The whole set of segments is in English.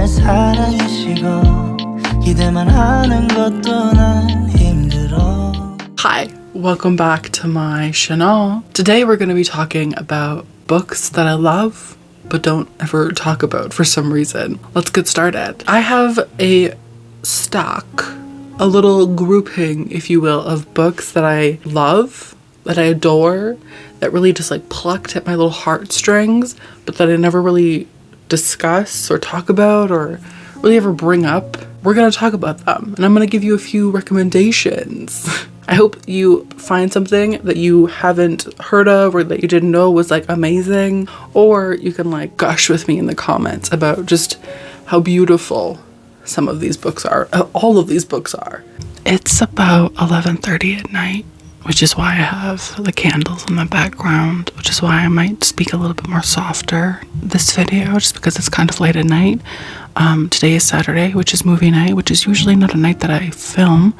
날 사랑이시고 기대만 하는 것도 난 힘들어. Hi, welcome back to my channel. Today we're going to be talking about books that I love but don't ever talk about for some reason. Let's get started. I have a stack, a little grouping, if you will, of books that I love, that I adore, that really just like plucked at my little heartstrings, but that I never really discuss or talk about or really ever bring up. We're gonna talk about them and I'm gonna give you a few recommendations. I hope you find something that you haven't heard of or that you didn't know was like amazing, or you can like gush with me in the comments about just how beautiful some of these books are, all of these books are. It's about 11:30 at night, which is why I have the candles in the background, which is why I might speak a little bit more softer this video, just because it's kind of late at night. Today is Saturday, which is movie night, which is usually not a night that I film,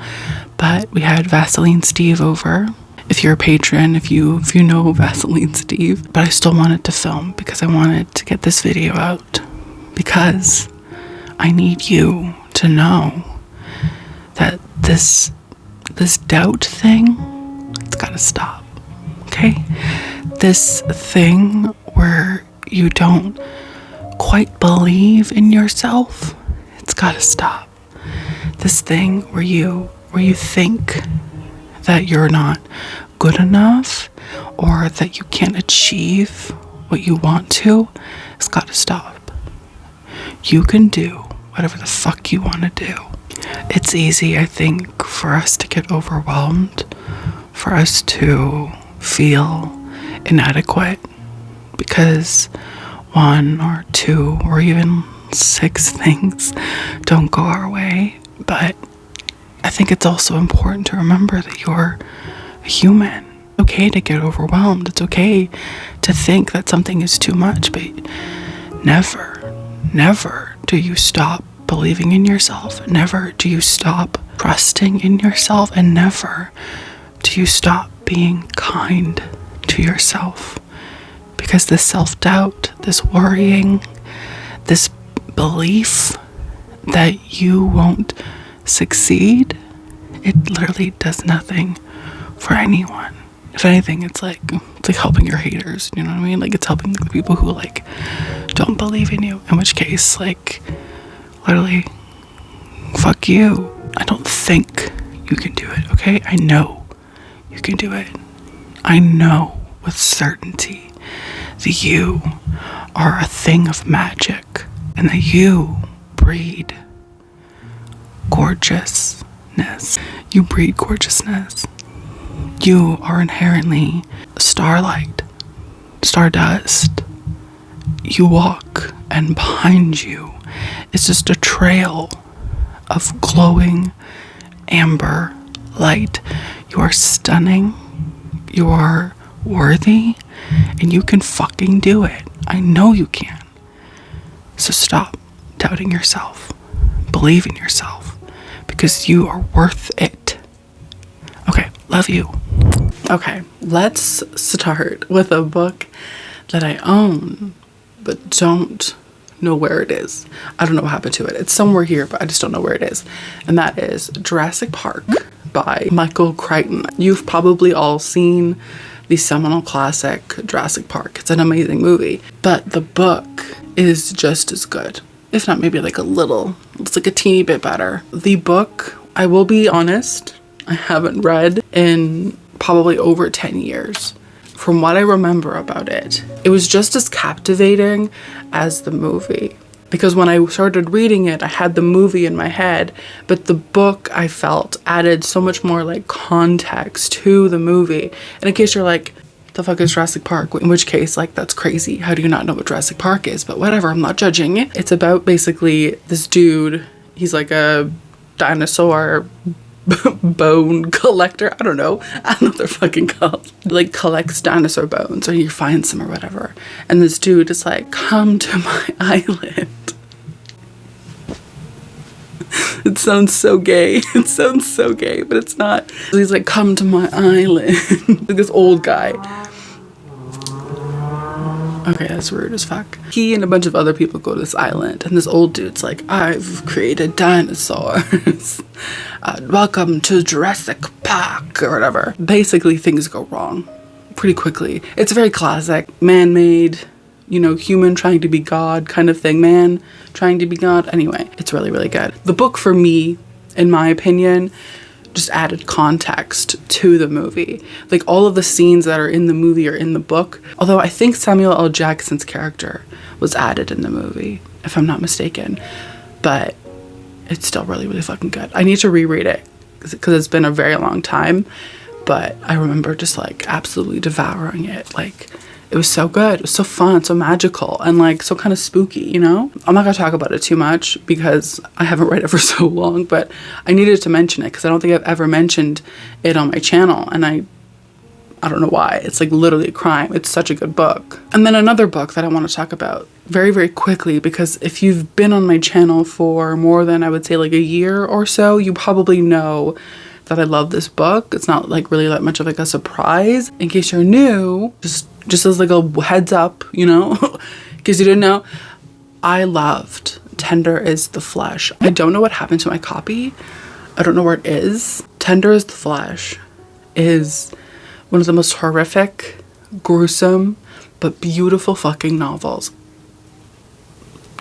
but we had Vaseline Steve over. If you're a patron, if you know Vaseline Steve, but I still wanted to film because I wanted to get this video out, because I need you to know that this doubt thing, it's gotta stop, okay? This thing where you don't quite believe in yourself, it's gotta stop. This thing where you think that you're not good enough or that you can't achieve what you want to, it's gotta stop. You can do whatever the fuck you want to do. It's easy, I think, for us to get overwhelmed, for us to feel inadequate because one or two or even 6 things don't go our way. But I think it's also important to remember that you're a human. It's okay to get overwhelmed. It's okay to think that something is too much, but never do you stop believing in yourself. Never do you stop trusting in yourself, and never do you stop being kind to yourself. Because this self-doubt, this worrying, this belief that you won't succeed, it literally does nothing for anyone. If anything, it's like helping your haters, you know what I mean? Like, it's helping the people who like don't believe in you, in which case, like, literally, fuck you. I don't think you can do it, okay? I know you can do it. I know with certainty that you are a thing of magic and that you breed gorgeousness. You breed gorgeousness. You are inherently starlight, stardust. You walk, and behind you is just a trail of glowing amber light. You are stunning. You are worthy, and you can fucking do it. I know you can. So stop doubting yourself. Believe in yourself, because you are worth it. Okay, love you. Okay, let's start with a book that I own but don't know where it is. I don't know what happened to it. It's somewhere here, but I just don't know where it is. And that is Jurassic Park by Michael Crichton. You've probably all seen the seminal classic Jurassic Park. It's an amazing movie, but the book is just as good, if not maybe like it's like a teeny bit better. The book, I will be honest, I haven't read in probably over 10 years. From what I remember about it, it was just as captivating as the movie. Because when I started reading it, I had the movie in my head, but the book, I felt, added so much more like context to the movie. And in case you're like, the fuck is Jurassic Park? In which case, like, that's crazy. How do you not know what Jurassic Park is? But whatever, I'm not judging it. It's about basically this dude. He's like a dinosaur bone collector. I don't know what they're fucking called. Like, collects dinosaur bones, or he finds them or whatever. And this dude is like, come to my island. It sounds so gay. It sounds so gay, but it's not. He's like, come to my island. Like this old guy. Okay, that's rude as fuck. He and a bunch of other people go to this island, and this old dude's like, I've created dinosaurs. Welcome to Jurassic Park, or whatever. Basically, things go wrong pretty quickly. It's very classic, man-made, you know, human trying to be God kind of thing. Man trying to be God. Anyway, it's really, really good. The book, for me, in my opinion, just added context to the movie. Like, all of the scenes that are in the movie are in the book. Although I think Samuel L. Jackson's character was added in the movie, if I'm not mistaken. But it's still really, really fucking good. I need to reread it because it's been a very long time. But I remember just like absolutely devouring it. Like, it was so good. It was so fun, so magical, and like so kind of spooky, you know? I'm not gonna talk about it too much because I haven't read it for so long, but I needed to mention it because I don't think I've ever mentioned it on my channel, and I don't know why. It's like literally a crime. It's such a good book. And then another book that I want to talk about very, very quickly, because if you've been on my channel for more than, I would say, like a year or so, you probably know that I love this book. It's not like really that much of like a surprise. In case you're new, just as like a heads up, you know, in case you didn't know, I loved Tender is the Flesh. I don't know what happened to my copy. I don't know where it is. Tender is the Flesh is one of the most horrific, gruesome, but beautiful fucking novels.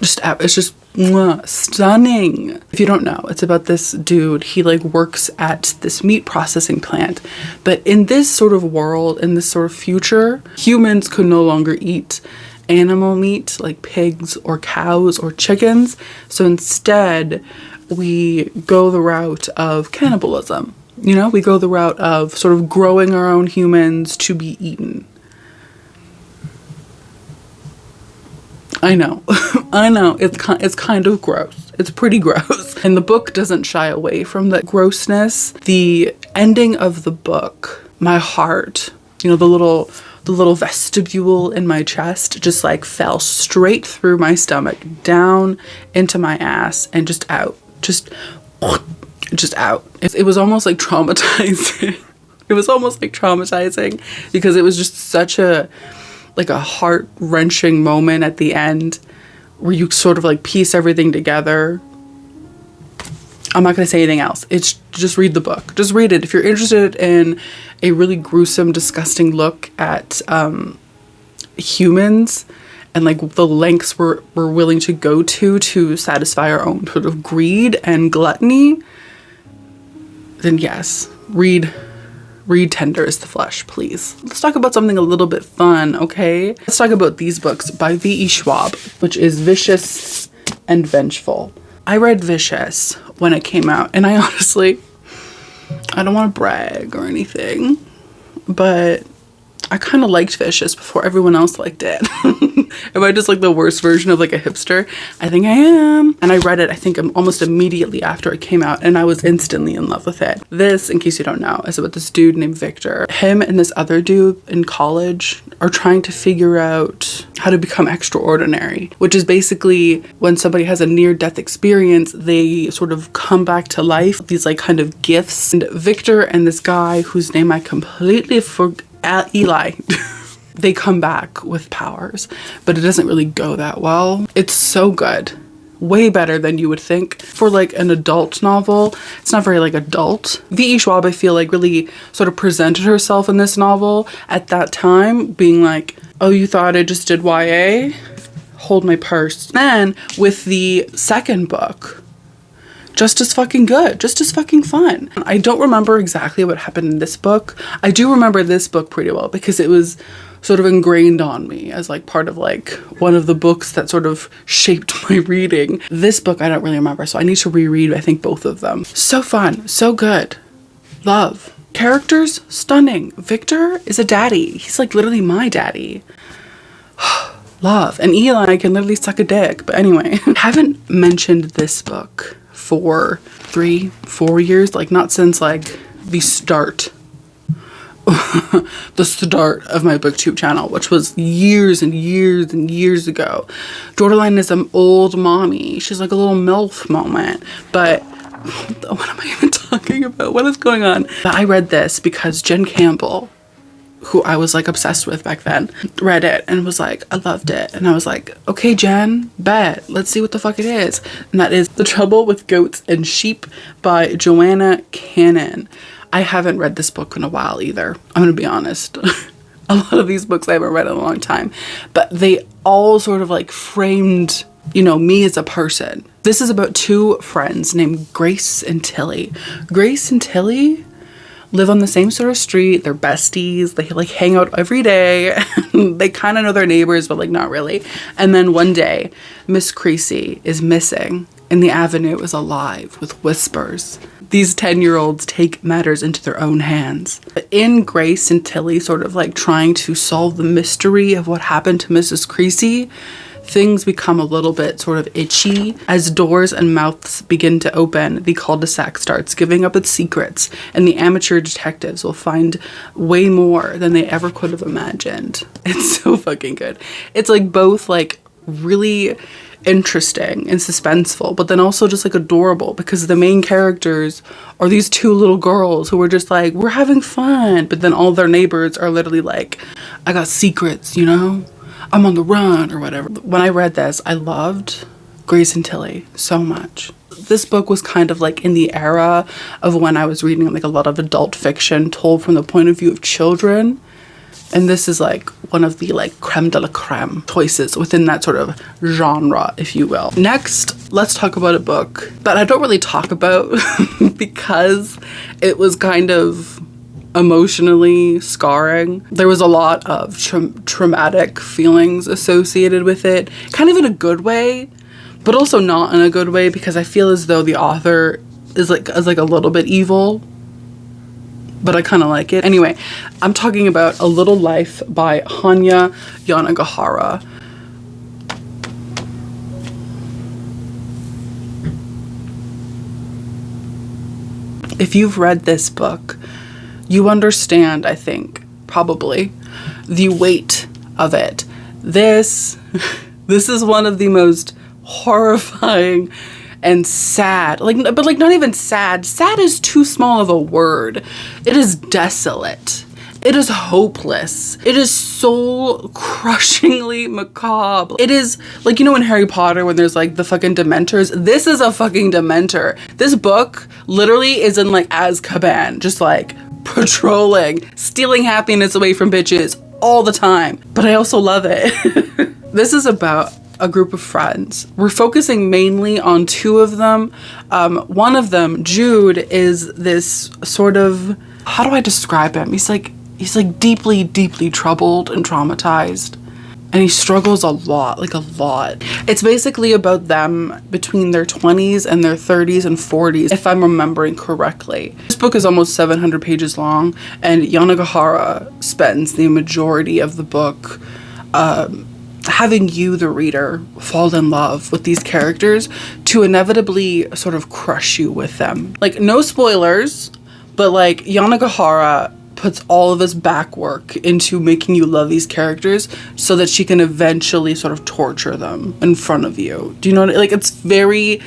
It's just mwah, stunning. If you don't know, it's about this dude. He like works at this meat processing plant, but in this sort of world, in this sort of future, humans could no longer eat animal meat like pigs or cows or chickens. So instead, we go the route of cannibalism. You know, we go the route of sort of growing our own humans to be eaten. I know, I know, it's kind of gross. It's pretty gross. And the book doesn't shy away from the grossness. The ending of the book, my heart, you know, the little vestibule in my chest just like fell straight through my stomach, down into my ass, and just out. Just out. It was almost like traumatizing. It was almost like traumatizing because it was just such a heart-wrenching moment at the end where you sort of like piece everything together. I'm not going to say anything else. It's just read the book. Just read it. If you're interested in a really gruesome, disgusting look at humans and like the lengths we're willing to go to satisfy our own sort of greed and gluttony, then yes, read Tender is the Flesh, please. Let's talk about something a little bit fun, okay? Let's talk about these books by V.E. Schwab, which is Vicious and Vengeful. I read Vicious when it came out, and I honestly, I don't want to brag or anything, but I kind of liked Vicious before everyone else liked it. Am I just like the worst version of like a hipster? I think I am. And I read it, I think almost immediately after it came out, and I was instantly in love with it. This, in case you don't know, is about this dude named Victor. Him and this other dude in college are trying to figure out how to become extraordinary, which is basically when somebody has a near-death experience, they sort of come back to life, these like kind of gifts. And Victor and this guy whose name I completely forgot, Eli, they come back with powers, but it doesn't really go that well. It's so good. Way better than you would think for like an adult novel. It's not very like adult. V.E. Schwab, I feel like, really sort of presented herself in this novel at that time, being like, oh, you thought I just did YA? Hold my purse. Then with the second book, just as fucking good, just as fucking fun. I don't remember exactly what happened in this book. I do remember this book pretty well because it was sort of ingrained on me as like part of like one of the books that sort of shaped my reading. This book I don't really remember, so I need to reread, I think, both of them. So fun, so good. Love. Characters, stunning. Victor is a daddy. He's like literally my daddy. Love. And Eli can literally suck a dick. But anyway, I haven't mentioned this book for 3-4 years, like not since like the start of my booktube channel, which was years and years and years ago. Jordaline is an old mommy. She's like a little MILF moment, but what am I even talking about? What is going on? I read this because Jen Campbell, who I was like obsessed with back then, read it and was like, I loved it. And I was like, okay, Jen, bet, let's see what the fuck it is. And that is The Trouble with Goats and Sheep by Joanna Cannon. I haven't read this book in a while either. I'm gonna be honest. A lot of these books I haven't read in a long time, but they all sort of like framed, you know, me as a person. This is about two friends named Grace and Tilly. Grace and Tilly live on the same sort of street. They're besties. They like hang out every day. They kind of know their neighbors, but like not really. And then one day, Miss Creasy is missing and the avenue is alive with whispers. These 10-year-olds take matters into their own hands. In Grace and Tilly sort of like trying to solve the mystery of what happened to Mrs. Creasy, things become a little bit sort of itchy. As doors and mouths begin to open, the cul-de-sac starts giving up its secrets, and the amateur detectives will find way more than they ever could have imagined. It's so fucking good. It's like both like really interesting and suspenseful, but then also just like adorable, because the main characters are these two little girls who are just like, we're having fun, but then all their neighbors are literally like, I got secrets, you know? I'm on the run or whatever. When I read this, I loved Grace and Tilly so much. This book was kind of like in the era of when I was reading like a lot of adult fiction told from the point of view of children. And this is like one of the like creme de la creme choices within that sort of genre, if you will. Next, let's talk about a book that I don't really talk about because it was kind of emotionally scarring. There was a lot of traumatic feelings associated with it, kind of in a good way, but also not in a good way, because I feel as though the author is like a little bit evil, but I kind of like it. Anyway, I'm talking about A Little Life by Hanya Yanagihara. If you've read this book, you understand, I think, probably, the weight of it. This is one of the most horrifying and sad, but not even sad. Sad is too small of a word. It is desolate. It is hopeless. It is soul crushingly macabre. It is like, you know, in Harry Potter when there's like the fucking Dementors, this is a fucking Dementor. This book literally is in like Azkaban, just like patrolling, stealing happiness away from bitches all the time. But I also love it. This is about a group of friends. We're focusing mainly on two of them. One of them, Jude, is this sort of, how do I describe him? He's like deeply, deeply troubled and traumatized. And he struggles a lot. It's basically about them between their 20s and their 30s and 40s, if I'm remembering correctly. This book is almost 700 pages long, and Yanagihara spends the majority of the book having you, the reader, fall in love with these characters to inevitably sort of crush you with them. Like, no spoilers, but like Yanagihara puts all of his back work into making you love these characters so that she can eventually sort of torture them in front of you. Do you know what I mean? Like, it's very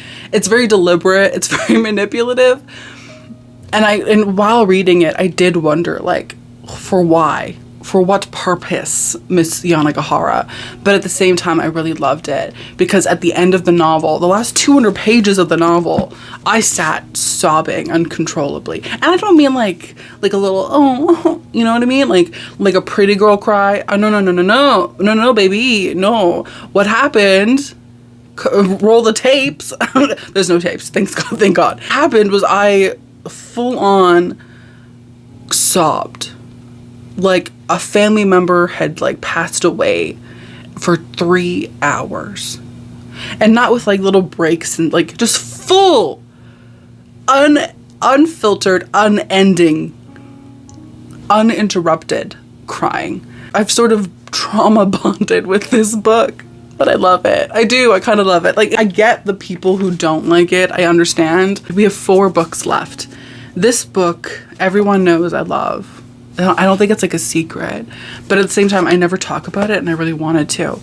deliberate, it's very manipulative. And while reading it, I did wonder, like, for what purpose, Miss Yanagihara? But at the same time, I really loved it, because at the end of the novel, the last 200 pages of the novel, I sat sobbing uncontrollably. And I don't mean like a little, oh, you know what I mean? Like a pretty girl cry. Oh, no, baby, no. What happened? Roll the tapes. There's no tapes. Thank God. What happened was I full on sobbed. Like a family member had like passed away for 3 hours, and not with like little breaks, and like just full unfiltered, unending, uninterrupted crying. I've sort of trauma bonded with this book, but I love it. I do. I kind of love it. Like, I get the people who don't like it. I understand. We have 4 books left. This book, everyone knows I love. I don't think it's like a secret, but at the same time, I never talk about it, and I really wanted to.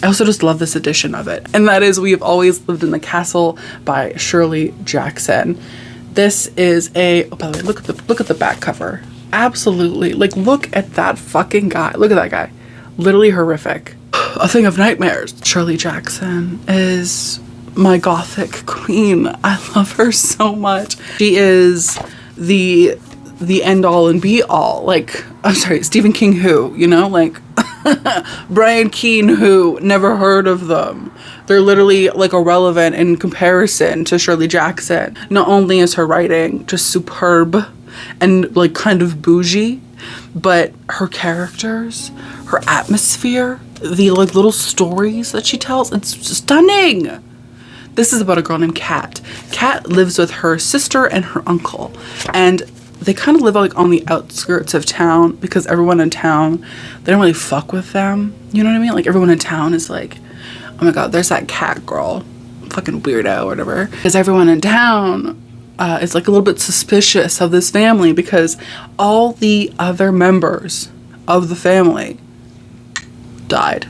I also just love this edition of it, and that is We Have Always Lived in the Castle by Shirley Jackson. This is oh, by the way, look at the back cover. absolutely, like, look at that fucking guy. Look at that guy. Literally horrific. A thing of nightmares. Shirley Jackson is my gothic queen. I love her so much. She is the end all and be all. Like, I'm sorry, Stephen King who, you know, like Brian Keene who, never heard of them. They're literally like irrelevant in comparison to Shirley Jackson. Not only is her writing just superb and like kind of bougie, but her characters, her atmosphere, the like little stories that she tells, it's stunning. This is about a girl named Kat. Kat lives with her sister and her uncle, and they kind of live like on the outskirts of town because everyone in town, they don't really fuck with them. You know what I mean? Like everyone in town is like, oh my god, there's that Kat girl, fucking weirdo or whatever. Because everyone in town is like a little bit suspicious of this family because all the other members of the family died.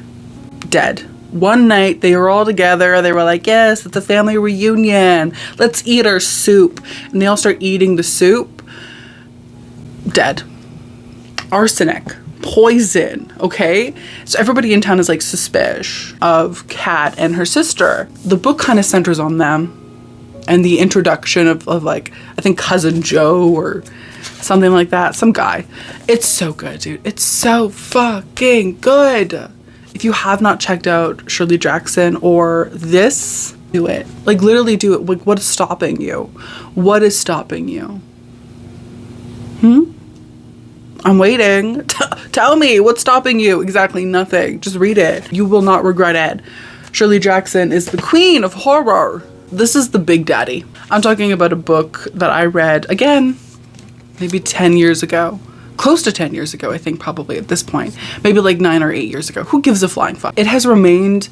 Dead. One night they were all together. They were like, yes, it's a family reunion. Let's eat our soup. And they all start eating the soup. Dead. Arsenic. Poison. Okay? So everybody in town is like suspicious of Kat and her sister. The book kind of centers on them and the introduction of like, I think Cousin Joe or something like that. Some guy. It's so good, dude. It's so fucking good. If you have not checked out Shirley Jackson or this, do it. Like literally do it. Like what is stopping you? What is stopping you? I'm waiting. Tell me what's stopping you. Exactly nothing. Just read it. You will not regret it. Shirley Jackson is the queen of horror. This is the Big Daddy. I'm talking about a book that I read, again, maybe 10 years ago. Close to 10 years ago, I think, probably at this point. Maybe like 9 or 8 years ago. Who gives a flying fuck? It has remained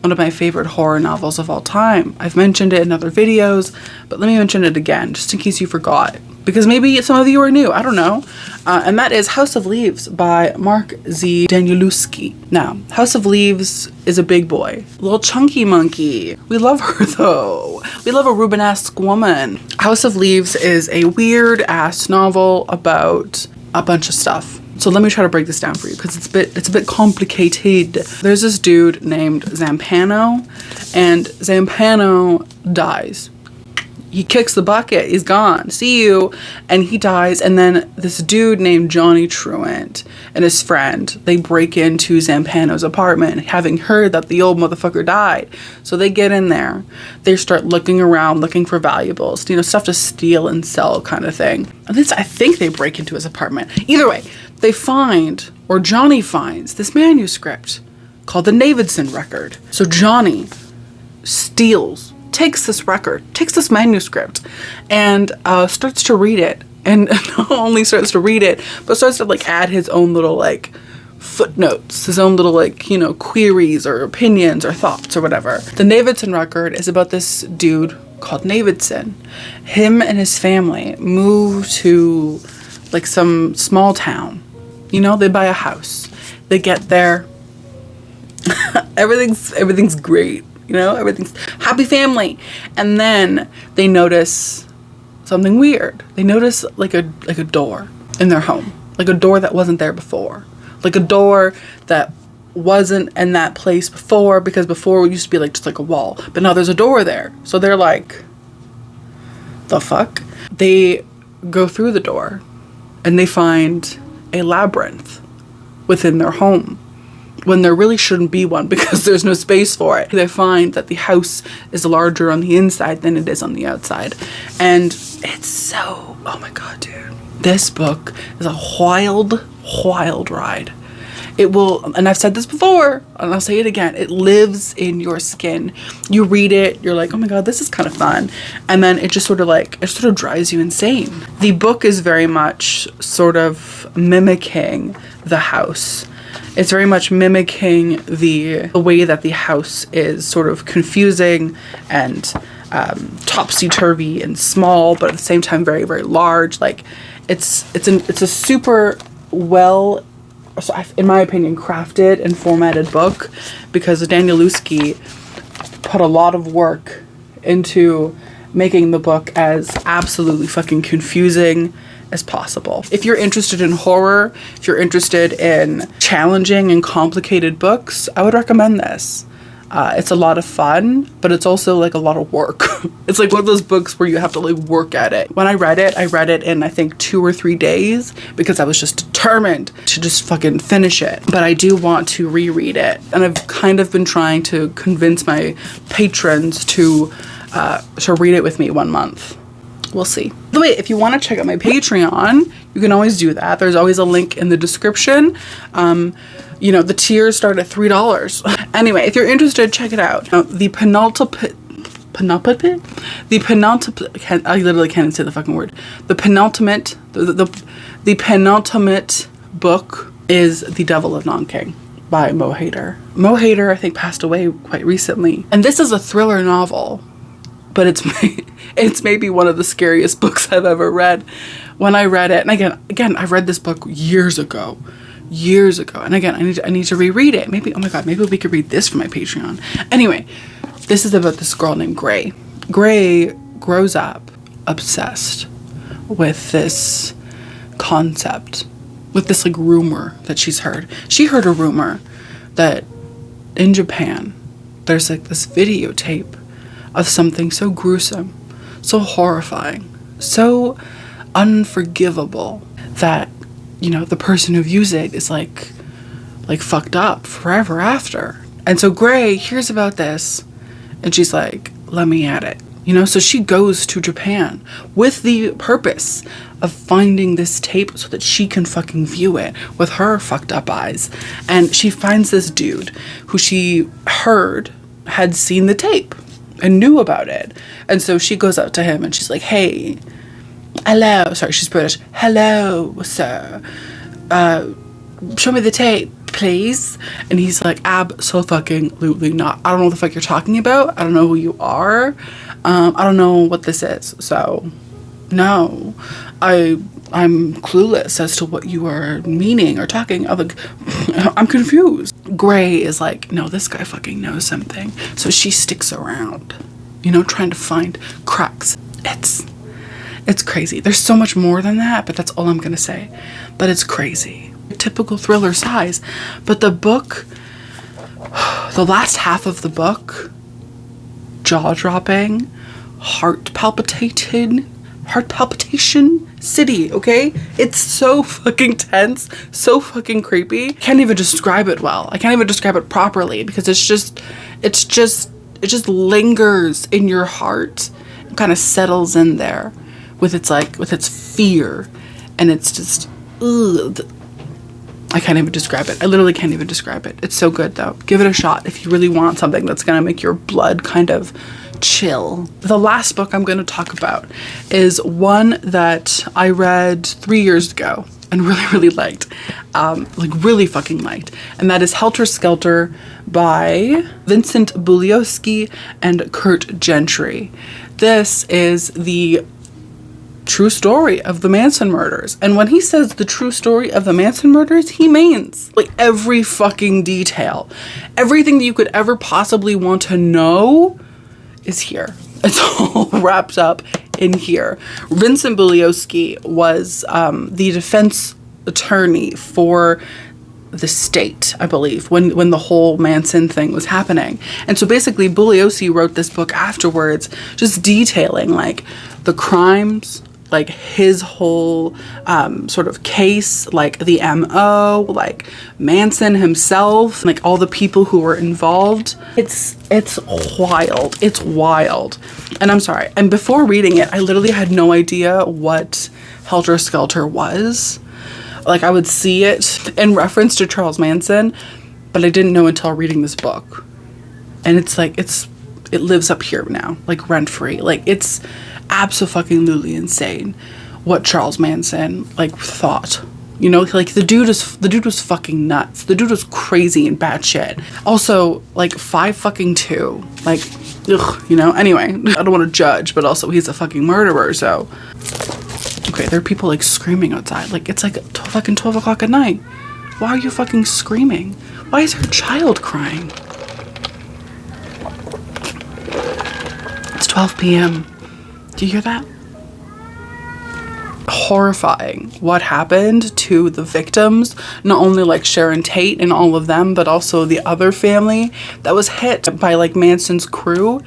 one of my favorite horror novels of all time. I've mentioned it in other videos, but let me mention it again, just in case you forgot. Because maybe some of you are new, I don't know. And that is House of Leaves by Mark Z. Danielewski. Now, House of Leaves is a big boy. Little chunky monkey. We love her though. We love a Rubenesque woman. House of Leaves is a weird ass novel about a bunch of stuff. So let me try to break this down for you because it's a bit complicated. There's this dude named Zampano, and Zampano dies. He kicks the bucket, he's gone, see you, and he dies. And then this dude named Johnny Truant and his friend, they break into Zampano's apartment, having heard that the old motherfucker died. So they get in there, they start looking around, looking for valuables, you know, stuff to steal and sell kind of thing. At least I think they break into his apartment. Either way, they find, or Johnny finds, this manuscript called the Navidson Record. So Johnny takes this record, takes this manuscript, and starts to read it. And not only starts to read it, but starts to like add his own little like footnotes, his own little like, you know, queries or opinions or thoughts or whatever. The Navidson Record is about this dude called Navidson. Him and his family move to like some small town. You know, they buy a house. They get there. everything's great. You know, everything's happy family. And then they notice something weird. They notice like a door in their home. Like a door that wasn't there before. Like a door that wasn't in that place before, because before it used to be like just like a wall. But now there's a door there. So they're like, the fuck? They go through the door and they find a labyrinth within their home, when there really shouldn't be one because there's no space for it. They find that the house is larger on the inside than it is on the outside. And it's so, oh my god, dude. This book is a wild, wild ride. It will, and I've said this before, and I'll say it again, it lives in your skin. You read it, you're like, oh my god, this is kind of fun. And then it just sort of drives you insane. The book is very much sort of mimicking the house. It's very much mimicking the way that the house is sort of confusing and topsy-turvy and small, but at the same time very, very large. Like it's a super well, in my opinion, crafted and formatted book, because Danielewski put a lot of work into making the book as absolutely fucking confusing as possible. If you're interested in horror, if you're interested in challenging and complicated books, I would recommend this. It's a lot of fun, but it's also like a lot of work. It's like one of those books where you have to like work at it. When I read it in I think 2 or 3 days because I was just determined to just fucking finish it. But I do want to reread it. And I've kind of been trying to convince my patrons to read it with me 1 month. We'll see. By the way, if you want to check out my Patreon, you can always do that. There's always a link in the description. You know, the tiers start at $3. Anyway, if you're interested, check it out. The penultimate, I literally can't even say the fucking word. The penultimate book is The Devil of Nonking by Mo Hader. Mo Hader, I think, passed away quite recently. And this is a thriller novel, but it's maybe one of the scariest books I've ever read. When I read it, and again, I read this book years ago. And again, I need to reread it. Maybe, oh my god, maybe we could read this for my Patreon. Anyway, this is about this girl named Gray. Gray grows up obsessed with this concept, with this like rumor that she's heard. She heard a rumor that in Japan there's like this videotape of something so gruesome, so horrifying, so unforgivable that, you know, the person who views it is like fucked up forever after. And so Gray hears about this and she's like, let me at it. You know, so she goes to Japan with the purpose of finding this tape so that she can fucking view it with her fucked up eyes. And she finds this dude who she heard had seen the tape and knew about it. And so she goes up to him and she's like, hey, hello, sorry, she's British. Hello, sir. Show me the tape, please. And he's like, absolutely not. I don't know what the fuck you're talking about. I don't know who you are. I don't know what this is. So, no, I'm clueless as to what you are meaning or talking. I'm confused. Gray is like, no, this guy fucking knows something. So she sticks around, you know, trying to find cracks. It's crazy. There's so much more than that, but that's all I'm gonna say. But it's crazy. Typical thriller size. But the book, the last half of the book, jaw-dropping, heart palpitation city, okay? It's so fucking tense, so fucking creepy. Can't even describe it well. I can't even describe it properly because it just lingers in your heart and kind of settles in there with its fear, and it's just, ugh. I can't even describe it. I literally can't even describe it. It's so good though. Give it a shot if you really want something that's gonna make your blood kind of chill. The last book I'm going to talk about is one that I read 3 years ago and really liked, really fucking liked, and that is Helter Skelter by Vincent Bugliosi and Kurt Gentry. This is the true story of the Manson murders. And when he says the true story of the Manson murders, he means like every fucking detail. Everything that you could ever possibly want to know is here. It's all wrapped up in here. Vincent Bugliosi was the defense attorney for the state, I believe, when the whole Manson thing was happening. And so basically Bugliosi wrote this book afterwards, just detailing like the crimes, like his whole sort of case, like the MO, like Manson himself, like all the people who were involved. It's wild. It's wild. And I'm sorry. And before reading it, I literally had no idea what Helter Skelter was. Like I would see it in reference to Charles Manson, but I didn't know until reading this book. And it's like, it lives up here now, like rent free. Like it's absolutely insane what Charles Manson like thought. You know, like the dude was fucking nuts. The dude was crazy and batshit. Also, like 5'2", like, ugh, you know. Anyway, I don't want to judge, but also he's a fucking murderer. So, okay, there are people like screaming outside. Like it's like fucking 12 o'clock at night. Why are you fucking screaming? Why is her child crying? It's 12 p.m. Do you hear that? horrifying what happened to the victims, not only like Sharon Tate and all of them, but also the other family that was hit by like Manson's crew.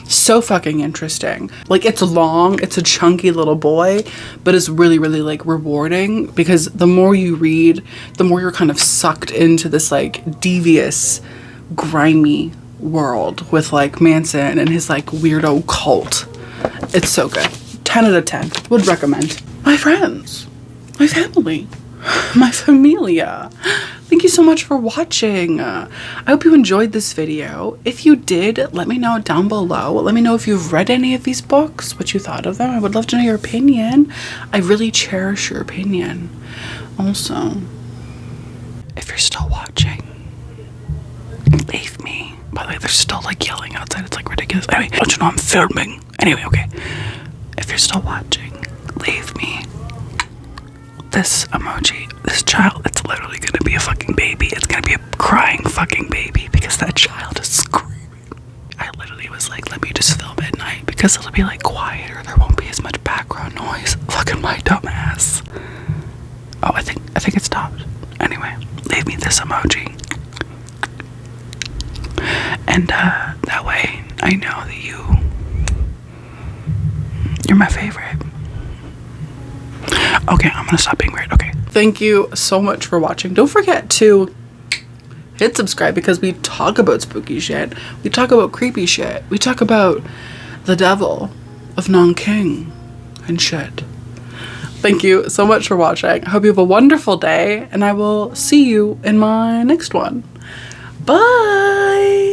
So fucking interesting. Like, it's long, it's a chunky little boy, but it's really, really like rewarding, because the more you read, the more you're kind of sucked into this like devious, grimy world with like Manson and his like weirdo cult. It's so good. 10 out of 10. Would recommend. My friends, my family, my familia, thank you so much for watching. I hope you enjoyed this video. If you did, let me know down below. Let me know if you've read any of these books, what you thought of them. I would love to know your opinion. I really cherish your opinion. Also, if you're still watching, leave me. By the way, they're still like yelling outside. It's like ridiculous. Anyway, don't you know I'm filming? Anyway, okay. If you're still watching, leave me this emoji, this child. It's literally gonna be a fucking baby. It's gonna be a crying fucking baby because that child is screaming. I literally was like, let me just film at night because it'll be like quieter. There won't be as much background noise. Fucking my dumb ass. Oh, I think it stopped. Anyway, leave me this emoji. And that way I know that you're my favorite. Okay, I'm gonna stop being weird. Okay. Thank you so much for watching. Don't forget to hit subscribe because we talk about spooky shit. We talk about creepy shit. We talk about the Devil of Nonking and shit. Thank you so much for watching. I hope you have a wonderful day, and I will see you in my next one. Bye!